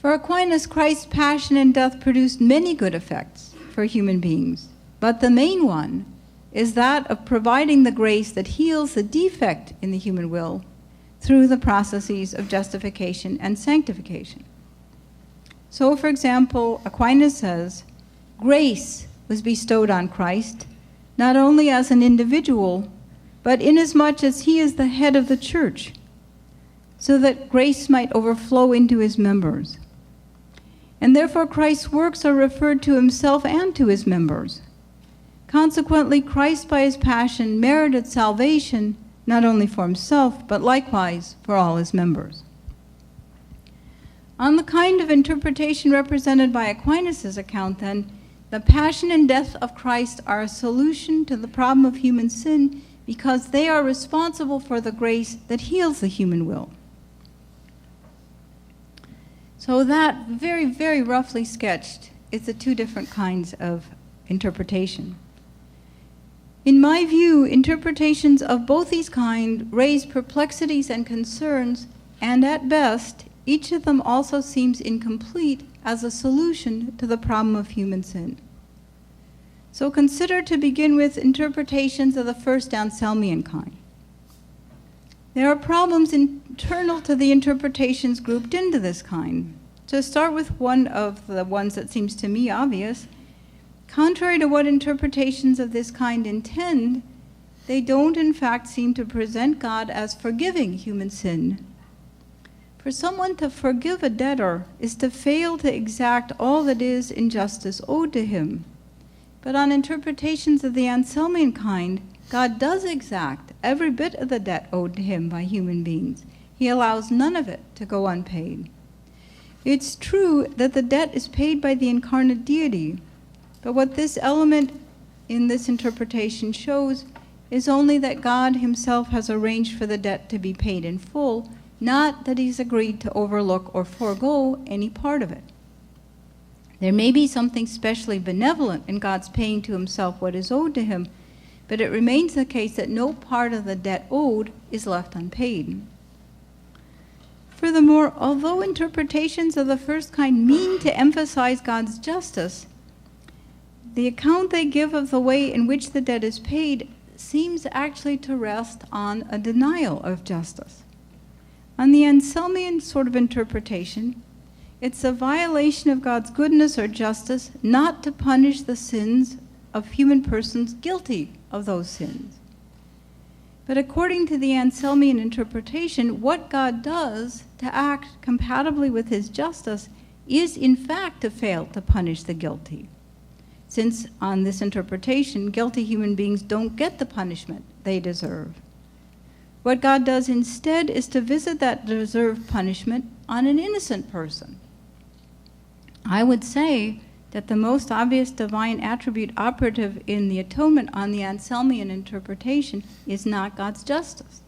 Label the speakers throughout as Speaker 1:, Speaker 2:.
Speaker 1: For Aquinas, Christ's passion and death produced many good effects for human beings, but the main one is that of providing the grace that heals the defect in the human will through the processes of justification and sanctification. So, for example, Aquinas says, grace was bestowed on Christ not only as an individual, but inasmuch as he is the head of the church, so that grace might overflow into his members. And therefore Christ's works are referred to himself and to his members. Consequently, Christ by his passion merited salvation not only for himself, but likewise for all his members. On the kind of interpretation represented by Aquinas' account, then, the passion and death of Christ are a solution to the problem of human sin because they are responsible for the grace that heals the human will. So that, very, very roughly sketched, is the two different kinds of interpretation. In my view, interpretations of both these kinds raise perplexities and concerns, and at best, each of them also seems incomplete as a solution to the problem of human sin. So consider, to begin with, interpretations of the first Anselmian kind. There are problems internal to the interpretations grouped into this kind. To start with one of the ones that seems to me obvious, contrary to what interpretations of this kind intend, they don't in fact seem to present God as forgiving human sin. For someone to forgive a debtor is to fail to exact all that is in justice owed to him. But on interpretations of the Anselmian kind, God does exact every bit of the debt owed to him by human beings. He allows none of it to go unpaid. It's true that the debt is paid by the incarnate deity, but what this element in this interpretation shows is only that God himself has arranged for the debt to be paid in full, not that he's agreed to overlook or forego any part of it. There may be something specially benevolent in God's paying to himself what is owed to him, but it remains the case that no part of the debt owed is left unpaid. Furthermore, although interpretations of the first kind mean to emphasize God's justice, the account they give of the way in which the debt is paid seems actually to rest on a denial of justice. On the Anselmian sort of interpretation, it's a violation of God's goodness or justice not to punish the sins of human persons guilty of those sins. But according to the Anselmian interpretation, what God does to act compatibly with his justice is in fact to fail to punish the guilty, since on this interpretation, guilty human beings don't get the punishment they deserve. What God does instead is to visit that deserved punishment on an innocent person. I would say that the most obvious divine attribute operative in the atonement on the Anselmian interpretation is not God's justice.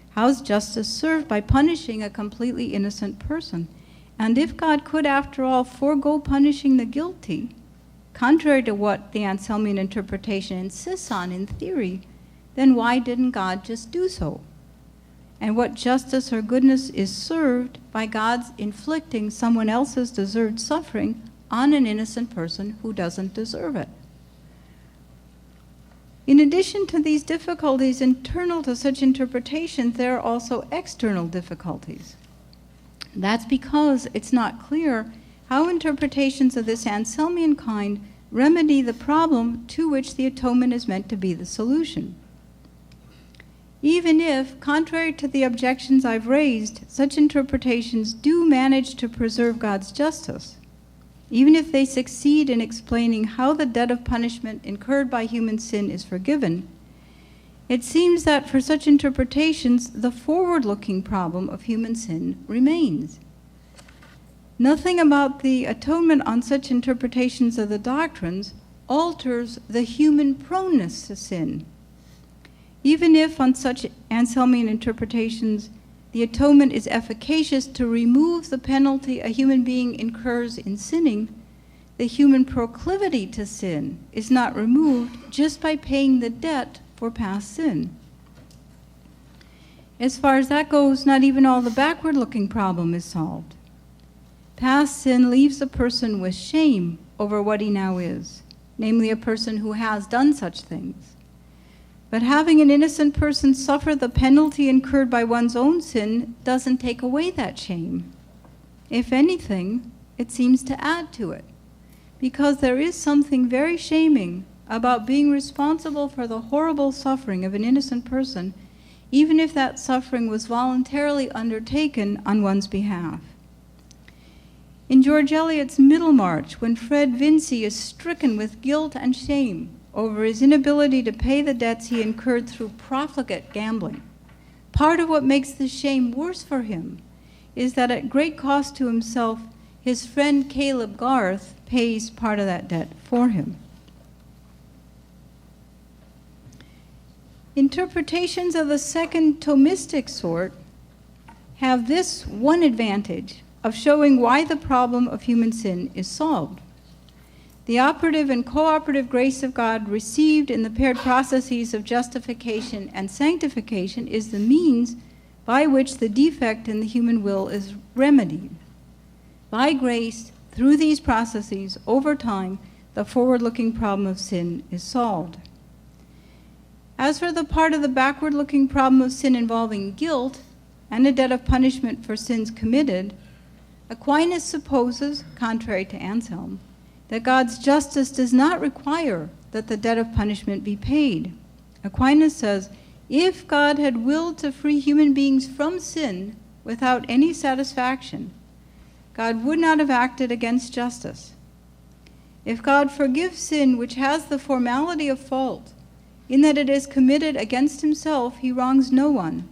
Speaker 1: How is justice served? By punishing a completely innocent person? And if God could, after all, forego punishing the guilty, contrary to what the Anselmian interpretation insists on in theory, then why didn't God just do so? And what justice or goodness is served by God's inflicting someone else's deserved suffering on an innocent person who doesn't deserve it? In addition to these difficulties internal to such interpretations, there are also external difficulties. That's because it's not clear how interpretations of this Anselmian kind remedy the problem to which the atonement is meant to be the solution. Even if, contrary to the objections I've raised, such interpretations do manage to preserve God's justice, even if they succeed in explaining how the debt of punishment incurred by human sin is forgiven, it seems that for such interpretations, the forward-looking problem of human sin remains. Nothing about the atonement on such interpretations of the doctrines alters the human proneness to sin. Even if on such Anselmian interpretations, the atonement is efficacious to remove the penalty a human being incurs in sinning, the human proclivity to sin is not removed just by paying the debt for past sin. As far as that goes, not even all the backward-looking problem is solved. Past sin leaves a person with shame over what he now is, namely a person who has done such things. But having an innocent person suffer the penalty incurred by one's own sin doesn't take away that shame. If anything, it seems to add to it, because there is something very shaming about being responsible for the horrible suffering of an innocent person, even if that suffering was voluntarily undertaken on one's behalf. In George Eliot's Middlemarch, when Fred Vincy is stricken with guilt and shame over his inability to pay the debts he incurred through profligate gambling, part of what makes the shame worse for him is that at great cost to himself, his friend Caleb Garth pays part of that debt for him. Interpretations of the second Thomistic sort have this one advantage of showing why the problem of human sin is solved. The operative and cooperative grace of God received in the paired processes of justification and sanctification is the means by which the defect in the human will is remedied. By grace, through these processes, over time, the forward-looking problem of sin is solved. As for the part of the backward-looking problem of sin involving guilt and a debt of punishment for sins committed, Aquinas supposes, contrary to Anselm, that God's justice does not require that the debt of punishment be paid. Aquinas says, if God had willed to free human beings from sin without any satisfaction, God would not have acted against justice. If God forgives sin which has the formality of fault, in that it is committed against himself, he wrongs no one.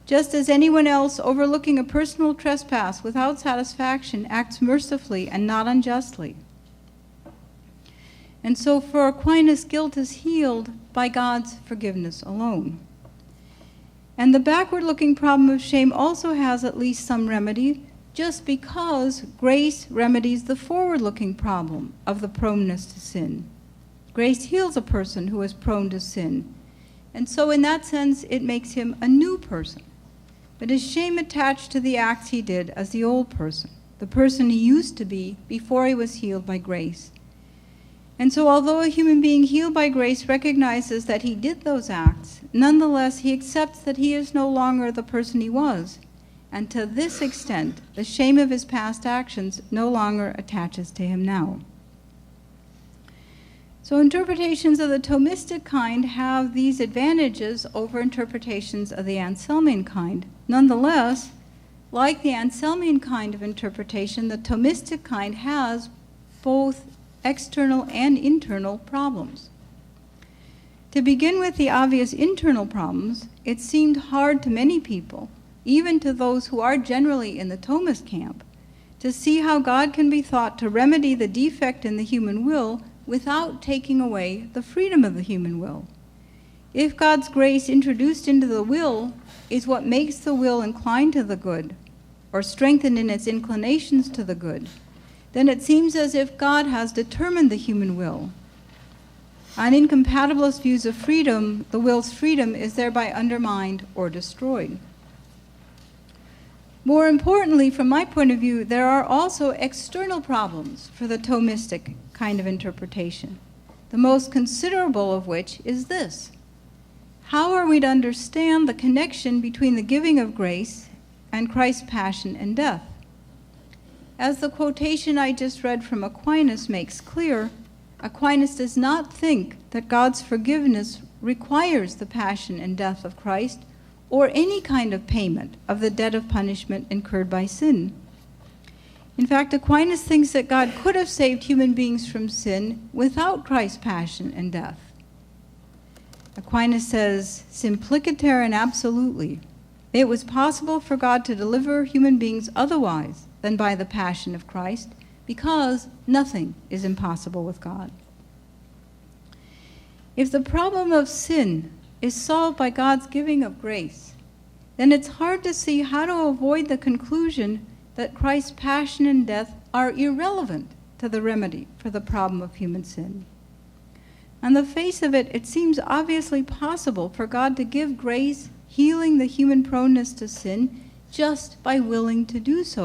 Speaker 1: Just as anyone else, overlooking a personal trespass without satisfaction, acts mercifully and not unjustly. And so for Aquinas, guilt is healed by God's forgiveness alone. And the backward-looking problem of shame also has at least some remedy, just because grace remedies the forward-looking problem of the proneness to sin. Grace heals a person who is prone to sin. And so in that sense, it makes him a new person. But his shame attached to the acts he did as the old person, the person he used to be before he was healed by grace. And so although a human being healed by grace recognizes that he did those acts, nonetheless he accepts that he is no longer the person he was. And to this extent, the shame of his past actions no longer attaches to him now. So interpretations of the Thomistic kind have these advantages over interpretations of the Anselmian kind. Nonetheless, like the Anselmian kind of interpretation, the Thomistic kind has both external and internal problems. To begin with the obvious internal problems, it seemed hard to many people, even to those who are generally in the Thomist camp, to see how God can be thought to remedy the defect in the human will without taking away the freedom of the human will. If God's grace introduced into the will is what makes the will incline to the good, or strengthened in its inclinations to the good, then it seems as if God has determined the human will. On incompatibilist views of freedom, the will's freedom is thereby undermined or destroyed. More importantly, from my point of view, there are also external problems for the Thomistic kind of interpretation, the most considerable of which is this: how are we to understand the connection between the giving of grace and Christ's passion and death? As the quotation I just read from Aquinas makes clear, Aquinas does not think that God's forgiveness requires the passion and death of Christ or any kind of payment of the debt of punishment incurred by sin. In fact, Aquinas thinks that God could have saved human beings from sin without Christ's passion and death. Aquinas says, simpliciter and absolutely, it was possible for God to deliver human beings otherwise than by the passion of Christ, because nothing is impossible with God. If the problem of sin is solved by God's giving of grace, then it's hard to see how to avoid the conclusion that Christ's passion and death are irrelevant to the remedy for the problem of human sin. On the face of it, it seems obviously possible for God to give grace, healing the human proneness to sin, just by willing to do so.